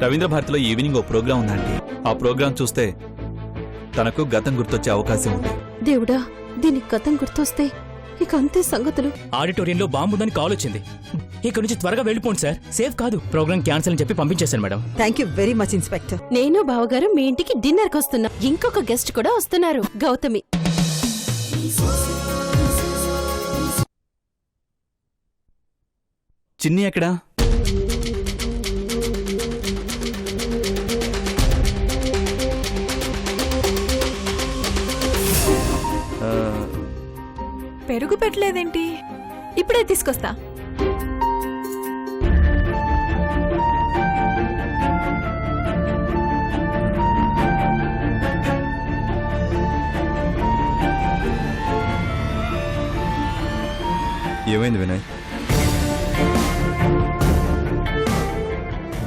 రవీంద్ర భారతిలో ఈవినింగ్ ఓ ప్రోగ్రాం ఉందండి. ఆ ప్రోగ్రాం చూస్తే తనకు గతం గుర్తొచ్చే అవకాశం ఉంది. దేవుడా, దీనికి గతం గుర్తొస్తే ఇక అంతే సంగతులు. ఆడిటోరియంలో బాంబు ఉందని కాల్ వచ్చింది. ఇక్కడ నుంచి త్వరగా వెళ్ళిపోండి సార్, సేఫ్ కాదు. ప్రోగ్రామ్ క్యాన్సిల్ అని చెప్పి పంపించేశాను madam. Thank you very much inspector. నేను బావగారు మీ ఇంటికి డిన్నర్ కి వస్తున్నా. ఇంకొక గెస్ట్ కూడా వస్తున్నారు, గౌతమి. చిన్ని ఎక్కడా? పెరుగు పెట్టలేదేంటి? ఇప్పుడే తీసుకొస్తా. ఏమైంది వినయ్?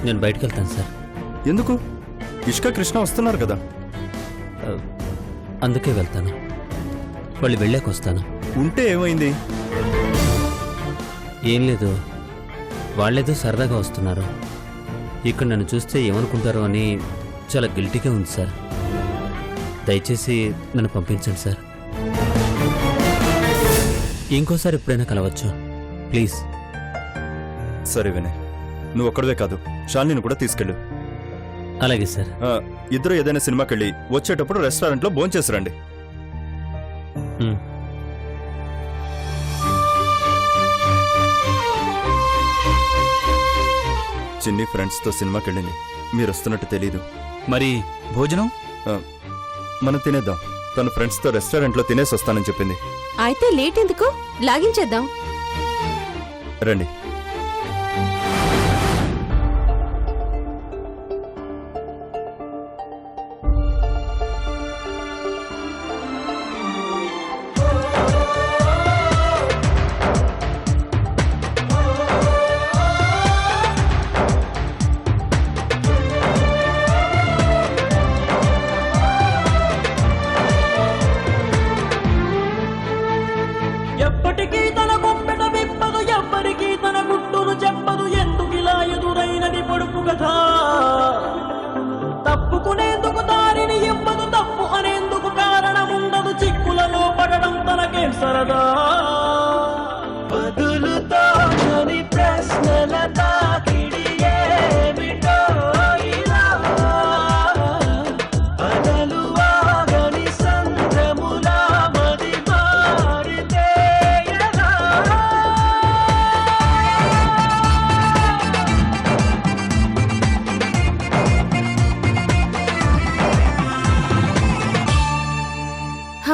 నేను బయటకు వెళ్తాను సార్. ఎందుకు? ఇష్క కృష్ణ వస్తున్నారు కదా. అందుకే వెళ్తాను. వాళ్ళు వెళ్ళాక వస్తాను. ఉంటే ఏమైంది? ఏం లేదు, వాళ్ళేదో సరదాగా వస్తున్నారు. ఇక్కడ నన్ను చూస్తే ఏమనుకుంటారో అని చాలా గిల్టీగా ఉంది సార్. దయచేసి నన్ను పంపించండి సార్. ఇంకోసారి ఎప్పుడైనా కలవచ్చు ప్లీజ్. సరే వినయ్, నువ్వు ఒక్కడవే కాదు, శాలిని కూడా తీసుకెళ్ళు. అలాగే సార్. ఇద్దరు ఏదైనా సినిమాకి వెళ్ళి వచ్చేటప్పుడు రెస్టారెంట్లో భోంచేసి రండి. చిన్ని ఫ్రెండ్స్తో సినిమాకి వెళ్ళింది. మీరు వస్తున్నట్టు తెలీదు. మరి భోజనం మనం తినేద్దాం. తన ఫ్రెండ్స్తో రెస్టారెంట్లో తినేసి వస్తానని చెప్పింది. అయితే లేట్ ఎందుకు, లాగించేద్దాం. రండి. ఎప్పటికీ తన బొమ్మెట విప్పదు, ఎవ్వరికీ తన గుట్టును చెప్పదు. ఎందుకిలా ఎదురైనది పొడుపు కథ. తప్పుకునేందుకు దారిని ఇవ్వదు, తప్పు అనేందుకు కారణముండదు. చిక్కులలో పడడం తనకేం సరదా. బదులుతో ప్రశ్నల తాకిడి ఏమిటో ఇలా. బదలు ఆగని సంద్రములా మది మారితే ఎలా.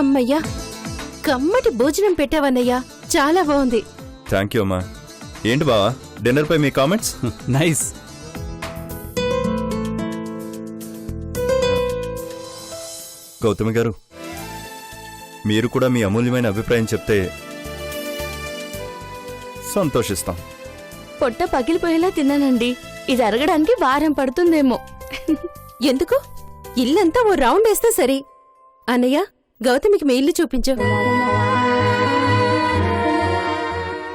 అమ్మయ్యా, కమ్మటి భోజనం పెట్టావన్నయ్యా, చాలా బాగుంది. థ్యాంక్ యూ అమ్మా. ఏంటి బావా, డిన్నర్ పై మీ కామెంట్స్? నైస్. గౌతమి గారు, మీరు కూడా మీ అమూల్యమైన అభిప్రాయం చెప్తే సంతోషిస్తాం. పొట్ట పగిలిపోయేలా తిన్నానండి. ఇది అరగడానికి వారం పడుతుందేమో. ఎందుకు, ఇల్లంతా ఓ రౌండ్ వేస్తే సరి. అన్నయ్య, గౌతమికి మీ ఇల్లు చూపించు.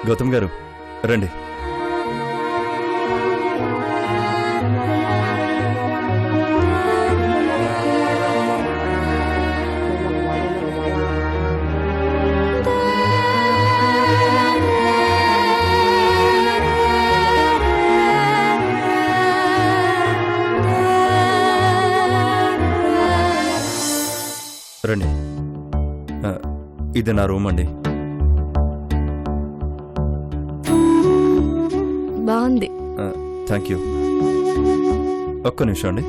గౌతమ్ గారు రండి. రండి. ఇది నా రూమ్ అండి. బాగుంది. Thank you. ఒక్క నిమిషం అండి.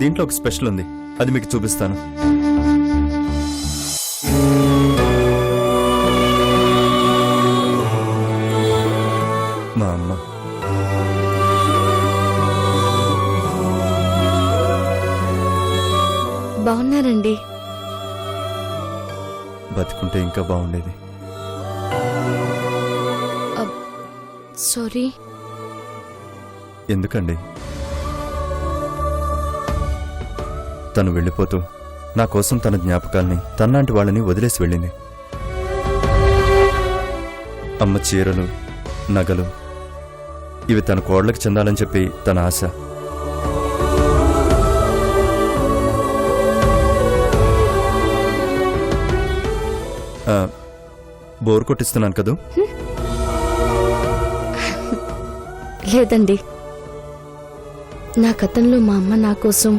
దీంట్లో ఒక స్పెషల్ ఉంది, అది మీకు చూపిస్తాను. మా అమ్మ. బాగున్నారండి. బతుకుంటే ఇంకా బాగుండేది. సారీ. ఎందుకండి? తను వెళ్ళిపోతూ నా కోసం తన జ్ఞాపకాల్ని, తనలాంటి వాళ్ళని వదిలేసి వెళ్ళింది. అమ్మ చీరలు, నగలు, ఇవి తన కోడలకు చెందాలని చెప్పి తన ఆశ. బోర్ కొట్టిస్తున్నాను కదూ? లేదండి, నా గతంలో మా అమ్మ నా కోసం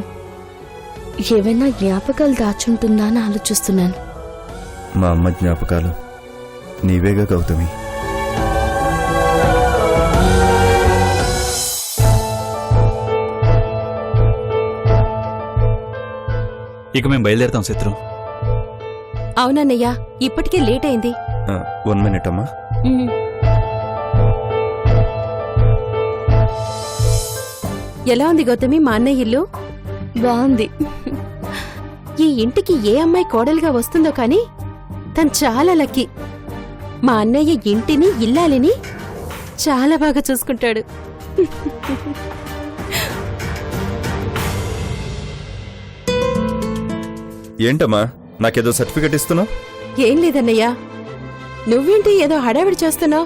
ఏవైనా జ్ఞాపకాలు దాచుంటుందా అని ఆలోచిస్తున్నాను. మా అమ్మ జ్ఞాపకాలు నీవేగా గౌతమి. ఇక మేము బయలుదేరుతాం శత్రు. అవునన్నయ్య, ఇప్పటికే లేట్ అయింది. 1 minute అమ్మా. ఎలా ఉంది గౌతమి మా అన్నయ్య ఇల్లు? బాగుంది. ఈ ఇంటికి ఏ అమ్మాయి కోడలుగా వస్తుందో కానీ తను చాలా లక్కీ. మా అన్నయ్య ఇంటిని ఇల్లాలిని చాలా బాగా చూసుకుంటాడు. ఏంటమ్మా నాకేదో సర్టిఫికెట్ ఇస్తున్నావు? ఏం లేదన్నయ్యా, నువ్వేంటి ఏదో హడావిడి చేస్తున్నావు?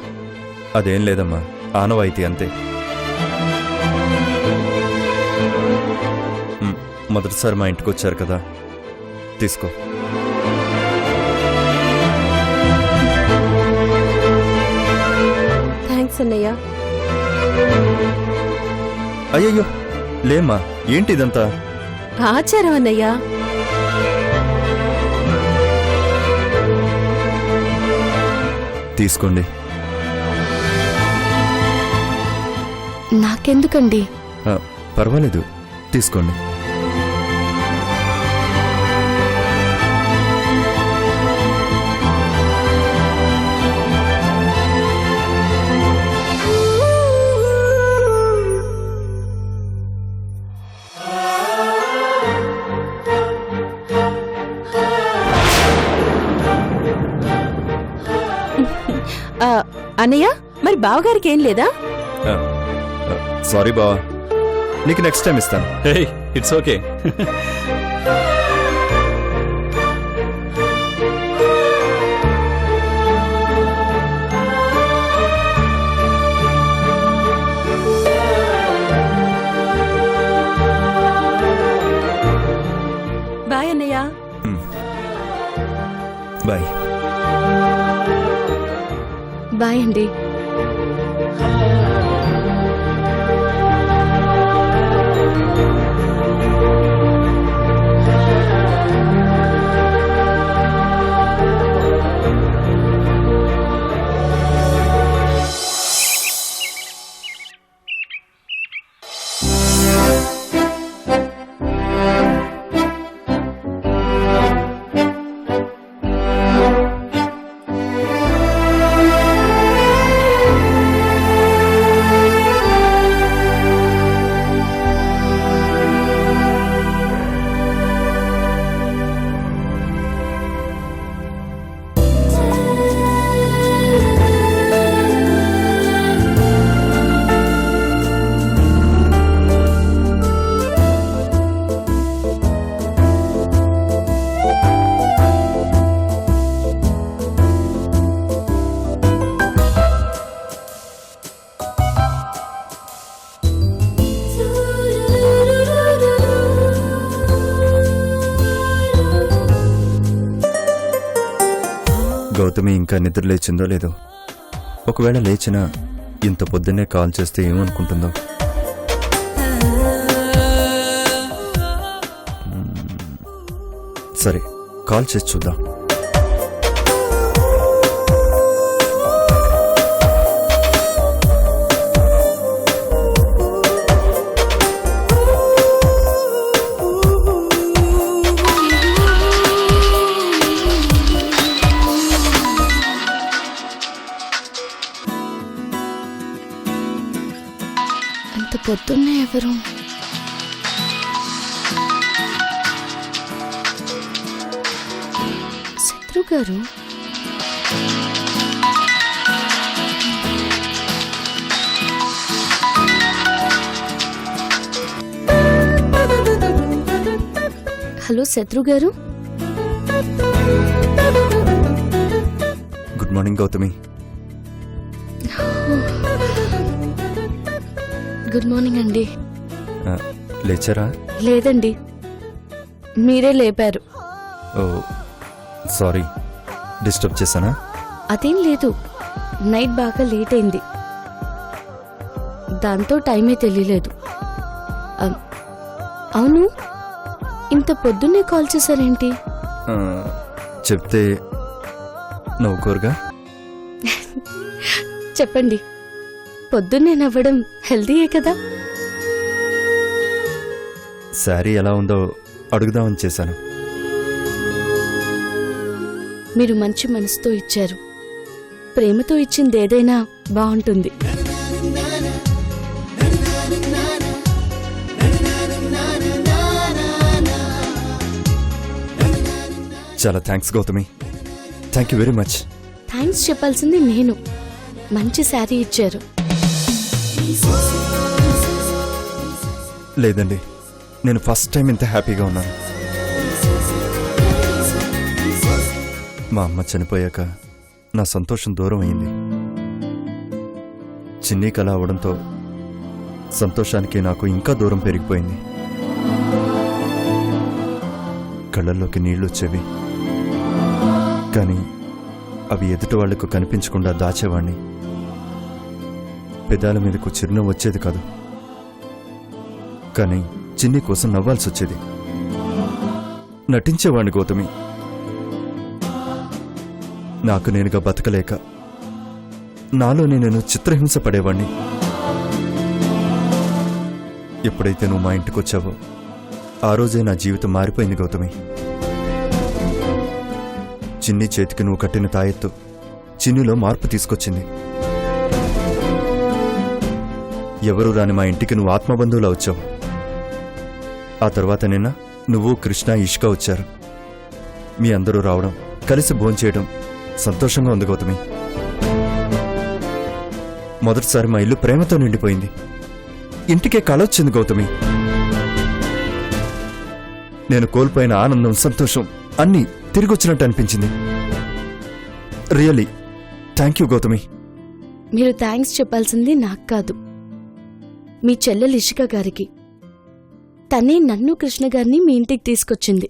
అదేం లేదమ్మా, ఆనవాయితీ అంతే. మొదటిసారి మా ఇంటికి వచ్చారు కదా, తీసుకో. థ్యాంక్స్ అన్నయ్య. అయ్యయ్యో లేమ్మా, ఏంటి ఇదంతా? ఆచారం అన్నయ్యా. తీసుకోండి. నాకెందుకండి? పర్వాలేదు, తీసుకోండి. అన్నయ్య, మరి బావగారికి ఏం లేదా? సారీ బావా, నీకు నెక్స్ట్ టైం ఇస్తాను. హే, ఇట్స్ ఓకే. బాయ్ అన్నయ్య. బాయ్. బాయ్ అండి. గౌతమి ఇంకా నిద్ర లేచిందో లేదో. ఒకవేళ లేచినా ఇంత పొద్దున్నే కాల్ చేస్తే ఏమనుకుంటుందో. సరే, కాల్ చేసి చూద్దాం. అంత పొద్దున్నే ఎవరు? శత్రు గారు. హలో శత్రు గారు. Good morning Gautami. Good morning అండి. ఆ, లేచారా? లేదండి, మీరే లేపారు. ఓ సారీ, డిస్టర్బ్ చేశానా? అదేం లేదు, నైట్ బాగా లేట్ అయింది, దాంతో టైమే తెలియలేదు. అవును, ఇంత పొద్దున్నే కాల్ చేశారేంటి? ఆ, చెప్తే నవ్వుకోరుగా? చెప్పండి, పొద్దున్నే నవ్వడం హెల్దీయే కదా. శారీ ఎలా ఉందో అడుగుదామని చేశాను. మీరు మంచి మనసుతో ఇచ్చారు. ప్రేమతో ఇచ్చింది ఏదైనా బాగుంటుంది. చాలా thanks Gautami, thank you very much. Thanks చెప్పాల్సింది నేను. మంచి శారీ ఇచ్చారు. లేదండి, నేను ఫస్ట్ టైం ఇంత హ్యాపీగా ఉన్నాను. మా అమ్మ చనిపోయాక నా సంతోషం దూరం అయింది. చిన్ని కళ అవడంతో సంతోషానికి నాకు ఇంకా దూరం పెరిగిపోయింది. కళ్ళల్లోకి నీళ్లు వచ్చేవి, కానీ అవి ఎదుటి వాళ్లకు కనిపించకుండా దాచేవాణ్ణి. పెదాల మీదకు చిరునవ్వు వచ్చేది కాదు, కానీ చిన్ని కోసం నవ్వాల్సి వచ్చేది. నటించేవాణ్ణి గౌతమి. నాకు నేనుగా బతకలేక నాలోనే నేను చిత్రహింస పడేవాణ్ణి. ఎప్పుడైతే నువ్వు మా ఇంటికొచ్చావో ఆ రోజే నా జీవితం మారిపోయింది గౌతమి. చిన్ని చేతికి నువ్వు కట్టిన తాయెత్తు చిన్నిలో మార్పు తీసుకొచ్చింది. ఎవరూ రాని మా ఇంటికి నువ్వు ఆత్మబంధువులా వచ్చావు. ఆ తర్వాత నిన్న నువ్వు, కృష్ణ, ఇష్క వచ్చారు. మీ అందరూ రావడం, కలిసి భోంచేయడం సంతోషంగా ఉంది గౌతమి. మొదటిసారి మా ఇల్లు ప్రేమతో నిండిపోయింది. ఇంటికే కళొచ్చింది గౌతమి. నేను కోల్పోయిన ఆనందం, సంతోషం అన్నీ తిరిగొచ్చినట్టు అనిపించింది. Really thank you Gautami. మీరు థ్యాంక్స్ చెప్పాల్సింది నాకు కాదు, మీ చెల్లెలు ఇషిక గారికి. తనే నన్ను, కృష్ణ గారిని మీ ఇంటికి తీసుకొచ్చింది.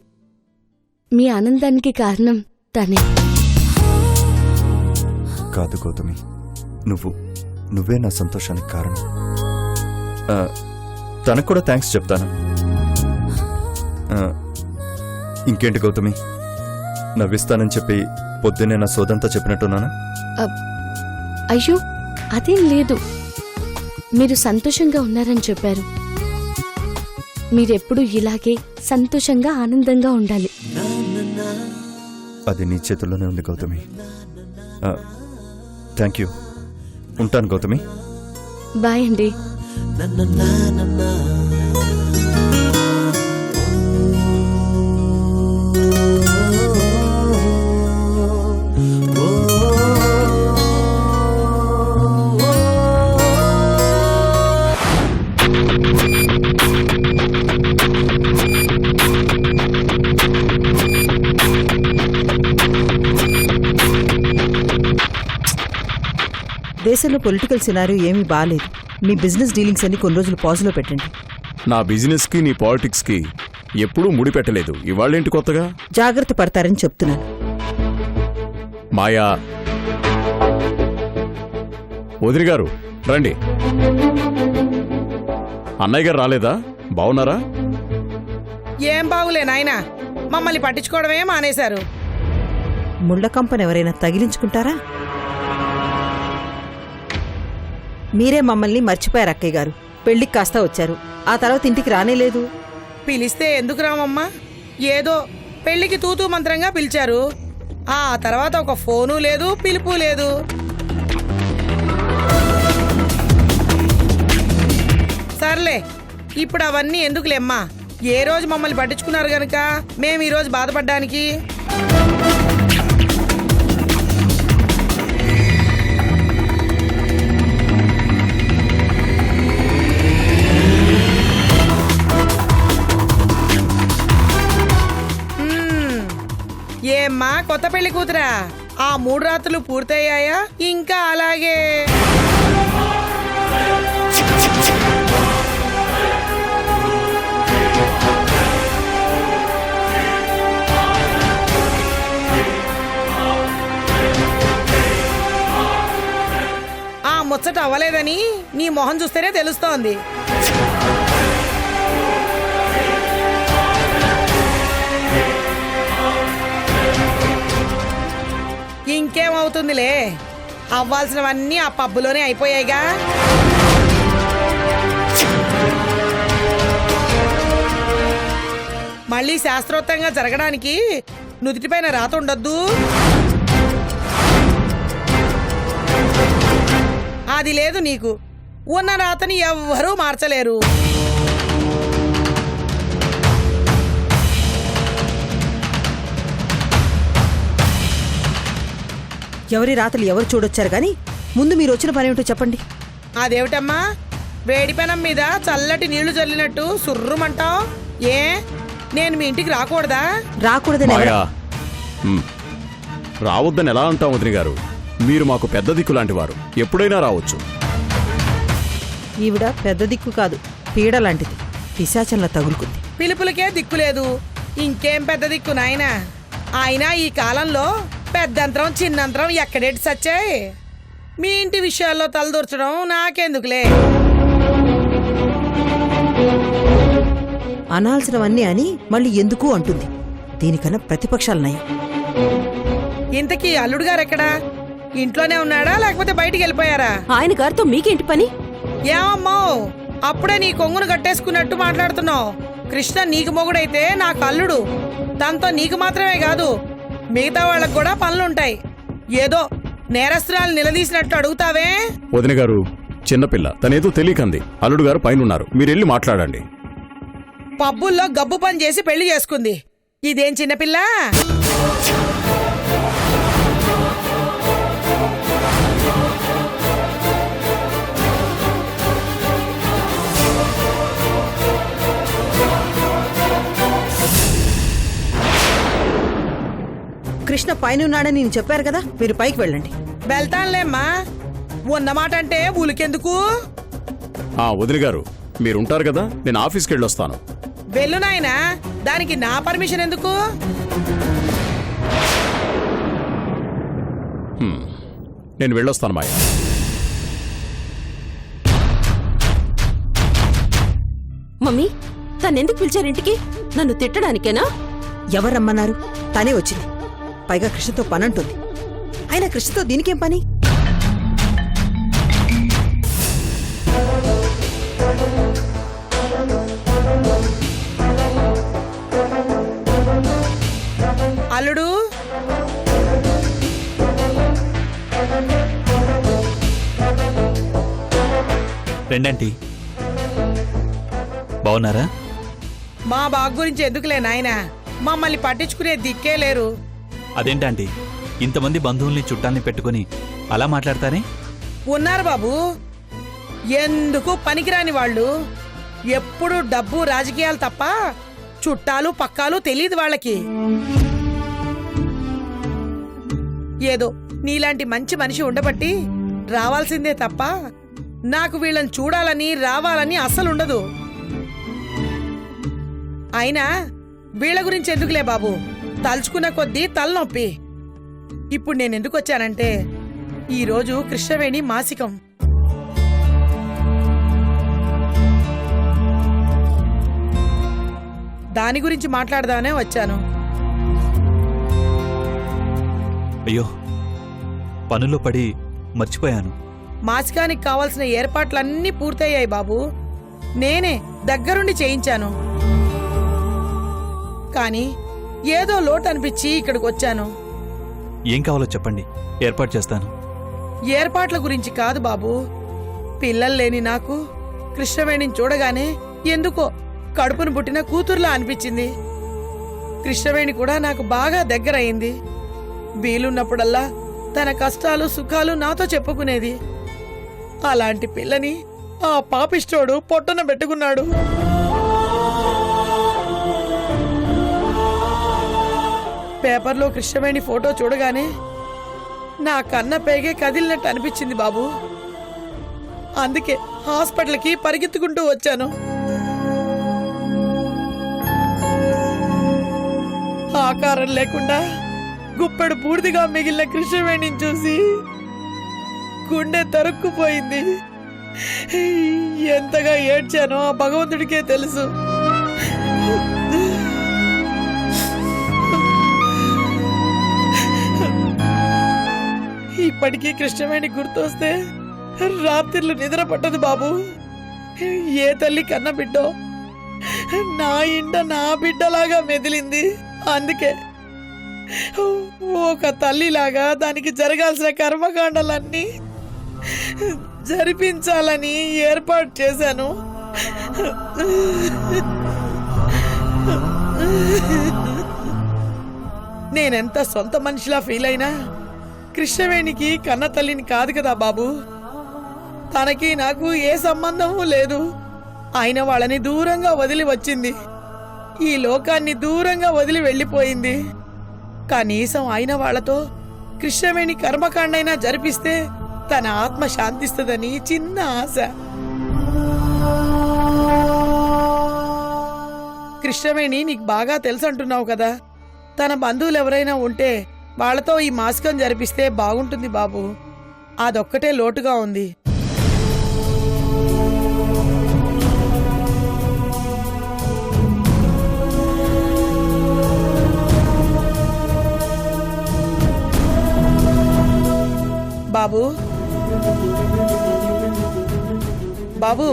మీ ఆనందానికి కారణం తనే. కాదు గౌతమి, నువ్వే నా సంతోషానికి కారణం. తనకు కూడా థ్యాంక్స్ చెప్తాను. ఇంకేంటి గౌతమి, నవ్విస్తానని చెప్పి పొద్దున్నే నా సోదంతా చెప్పినట్టున్నానా? అయ్యో అదేం లేదు, మీరు సంతోషంగా ఉన్నారని చెప్పారు. మీరెప్పుడూ ఇలాగే సంతోషంగా, ఆనందంగా ఉండాలి. అది నీ చేతుల్లోనే ఉంది గౌతమి. Thank you. ఉంటాను గౌతమి. బాయ్ అండి. దేశంలో పొలిటికల్ సినారియో ఏమీ బాలేదు. మీ బిజినెస్ డీలింగ్స్ అన్ని కొన్ని రోజులు పాజ్లో పెట్టండి. నా బిజినెస్కి నీ పాలిటిక్స్కి ఎప్పుడూ ముడిపెట్టలేదు, ఇవాళేంటి కొత్తగా? జాగ్రత్త పడతారని చెప్తున్నాను. మాయా, వదిన గారు రండి. అన్నయ్య గారు రాలేదా? బాగున్నారా? ఏం బాగులే నాయనా, మమ్మల్ని పట్టించుకోవడమే మానేశారు. ముళ్ళ కంపను ఎవరైనా తగిలించుకుంటారా? మీరే మమ్మల్ని మర్చిపోయారు అక్కయ్య గారు. పెళ్లికి కాస్తా వచ్చారు, ఆ తర్వాత ఇంటికి రానేలేదు. పిలిస్తే ఎందుకు రామమ్మా? ఏదో పెళ్లికి తూతూ మంత్రంగా పిలిచారు, ఆ తర్వాత ఒక ఫోను లేదు, పిలుపు లేదు. సర్లే, ఇప్పుడు అవన్నీ ఎందుకులేమ్మా. ఏ రోజు మమ్మల్ని పట్టించుకున్నారు గనుక మేము ఈరోజు బాధపడ్డానికి. ఏమ్మా కొత్త పెళ్లి కూతురా, ఆ 3 రాత్రులు పూర్తయ్యాయా? ఇంకా అలాగే అవ్వలేదని నీ మొహం చూస్తేనే తెలుస్తోంది. ఇంకేమవుతుందిలే, అవ్వాల్సినవన్నీ ఆ పబ్బులోనే అయిపోయాయిగా. మళ్ళీ శాస్త్రోక్తంగా జరగడానికి నుదిటిపైన రాత ఉండొద్దు. అది లేదు నీకు. ఉన్న రాతని ఎవ్వరూ మార్చలేరు. ఎవరి రాతలు ఎవరు చూడొచ్చారు గాని ముందు మీరు వచ్చిన పని ఏమిటో చెప్పండి. అదేమిటమ్మా, వేడిపెనం మీద చల్లటి నీళ్లు చల్లినట్టు సుర్రుమంటావు? ఏ, నేను మీ ఇంటికి రాకూడదా? రాకూడదని ఎవరు- మాయా రావద్దని ఎలా అంటాం వదిన గారు? మీరు మాకు పెద్ద దిక్కు లాంటి వారు, ఎప్పుడైనా రావచ్చు. ఈవిడ పెద్ద దిక్కు కాదు, పీడ లాంటిది. పిశాచంలా తగులుకుంది. పిలుపులకే దిక్కులేదు, ఇంకేం పెద్ద దిక్కు నాయనా. అయినా ఈ కాలంలో పెద్దంతరం చిన్నంతరం ఎక్కడేటి సచ్చాయి. మీ ఇంటి విషయాల్లో తలదూర్చడం నాకెందుకులే. అనాల్సినవన్నీ అని మళ్ళీ ఎందుకు అంటుంది. దీనికన్నా ప్రతిపక్షాలు నయం. ఇంతకీ అల్లుడు గారు ఎక్కడా? ఇంట్లోనే ఉన్నాడా లేకపోతే బయటికి వెళ్ళిపోయారా? ఆయన గారితో మీకేంటి పని? ఏమమ్మో, అప్పుడే నీ కొంగును కట్టేసుకున్నట్టు మాట్లాడుతున్నావు. కృష్ణ నీకు మొగుడైతే నాకు అల్లుడు. దాంతో నీకు మాత్రమే కాదు, మిగతా వాళ్ళకు కూడా పనులుంటాయి. ఏదో నేరస్తురాలు నిలదీసినట్టు అడుగుతావే. వదిన గారు చిన్నపిల్ల, తనేదో తెలియకంది. అల్లుడు గారు పైన ఉన్నారు, మీరెళ్ళి మాట్లాడండి. పబ్బుల్లో గబ్బు పని చేసి పెళ్లి చేసుకుంది. ఇదేం చిన్నపిల్ల? కృష్ణ పైన ఉన్నాడని నేను చెప్పారు కదా, మీరు పైకి వెళ్ళండి. వెళ్తానులేమ్మా, ఉన్నమాట అంటే ఊలికెందుకు? వదిన గారు మీరుంటారు కదా, నేను ఆఫీస్కి వెళ్ళొస్తాను. వెళ్ళు నాయనా, దానికి నా పర్మిషన్ ఎందుకు? నేను వెళ్ళొస్తాను మాయ. మమ్మీ, తనెందుకు పిలిచారింటికి? నన్ను తిట్టడానికేనా? ఎవరమ్మన్నారు? తనే వచ్చింది. పైగా కృష్ణతో పనంటుంది. అయినా కృష్ణతో దీనికేం పని? అల్లుడు, రెండంటీ బాగున్నారా? మా బాగు గురించి ఎందుకులే నాయనా, మమ్మల్ని పట్టించుకునే దిక్కే లేరు. అదేంటంటీ ఇంతమంది బంధువుల్ని చుట్టాల్ని పెట్టుకుని అలా మాట్లాడతారే? ఉన్నారు బాబు, ఎందుకు పనికిరాని వాళ్ళు. ఎప్పుడు డబ్బు రాజకీయాలు తప్ప చుట్టాలు పక్కాలు తెలియదు వాళ్ళకి. ఏదో నీలాంటి మంచి మనిషి ఉండబట్టి రావాల్సిందే తప్ప నాకు వీళ్ళని చూడాలని రావాలని అస్సలుండదు. అయినా వీళ్ళ గురించి ఎందుకులే బాబు, తలుచుకున్న కొద్దీ తలనొప్పి. ఇప్పుడు నేనెందుకు వచ్చానంటే, ఈరోజు కృష్ణవేణి మాసికం. దాని గురించి మాట్లాడదామనే వచ్చాను. అయ్యో, పనుల్లో పడి మర్చిపోయాను. మాసికానికి కావాల్సిన ఏర్పాట్లన్నీ పూర్తయ్యాయి బాబు. నేనే దగ్గరుండి చేయించాను. కానీ ఏదో లోటు అనిపించి ఇక్కడికి వచ్చాను. ఏం కావాలో చెప్పండి, ఏర్పాటు చేస్తాను. ఏర్పాట్ల గురించి కాదు బాబు, పిల్లలు లేని నాకు కృష్ణవేణిని చూడగానే ఎందుకో కడుపును పుట్టిన కూతురులా అనిపించింది. కృష్ణవేణి కూడా నాకు బాగా దగ్గరయింది. వీలున్నప్పుడల్లా తన కష్టాలు సుఖాలు నాతో చెప్పుకునేది. అలాంటి పిల్లని ఆ పాపిష్టోడు పొట్టన పెట్టుకున్నాడు. పేపర్లో కృష్ణవేణి ఫోటో చూడగానే నా కన్న పేగే కదిలినట్టు అనిపించింది బాబు. అందుకే హాస్పిటల్కి పరిగెత్తుకుంటూ వచ్చాను. ఆకారం లేకుండా గుప్పెడు పూర్తిగా మిగిలిన కృష్ణవేణిని చూసి గుండె తరుక్కుపోయింది. ఎంతగా ఏడ్చానో ఆ భగవంతుడికే తెలుసు. ఇప్పటికీ కృష్ణవేణి గుర్తొస్తే రాత్రిళ్ళు నిద్ర పట్టదు బాబు. ఏ తల్లి కన్న బిడ్డో నా ఇంట నా బిడ్డలాగా మెదిలింది. అందుకే ఒక తల్లిలాగా దానికి జరగాల్సిన కర్మకాండలన్నీ జరిపించాలని ఏర్పాటు చేశాను. నేనెంత సొంత మనిషిలా ఫీల్ అయినా కృష్ణవేణికి కన్న తల్లిని కాదు కదా బాబు. తనకి నాకు ఏ సంబంధము లేదు. ఆయన వాళ్ళని దూరంగా వదిలి వచ్చింది, ఈ లోకాన్ని దూరంగా వదిలి వెళ్ళిపోయింది. కనీసం ఆయన వాళ్లతో కృష్ణవేణి కర్మకాండైనా జరిపిస్తే తన ఆత్మ శాంతిస్తుందని చిన్న ఆశ. కృష్ణవేణి నీకు బాగా తెలుసు అంటున్నావు కదా, తన బంధువులు ఎవరైనా ఉంటే వాళ్లతో ఈ మాసికం జరిపిస్తే బాగుంటుంది బాబు. అదొక్కటే లోటుగా ఉంది. బాబు బాబు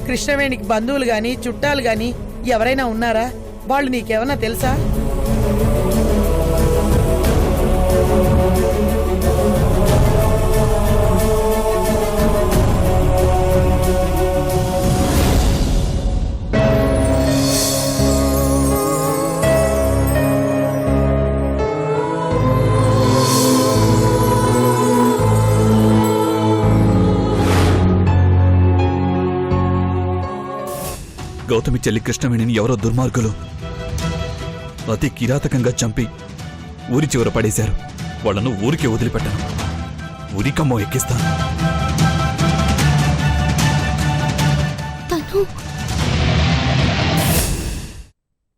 కృష్ణవేణికి బంధువులు గాని చుట్టాలు గాని ఎవరైనా ఉన్నారా? వాళ్ళు నీకేమన్నా తెలుసా? గౌతమి చెల్లి కృష్ణవేణిని ఎవరో దుర్మార్గులు అతి కిరాతకంగా చంపి ఊరి చివర పడేశారు. వాళ్లను ఊరికే వదిలిపెట్టాను, ఊరికమ్మో ఎక్కిస్తాను. తను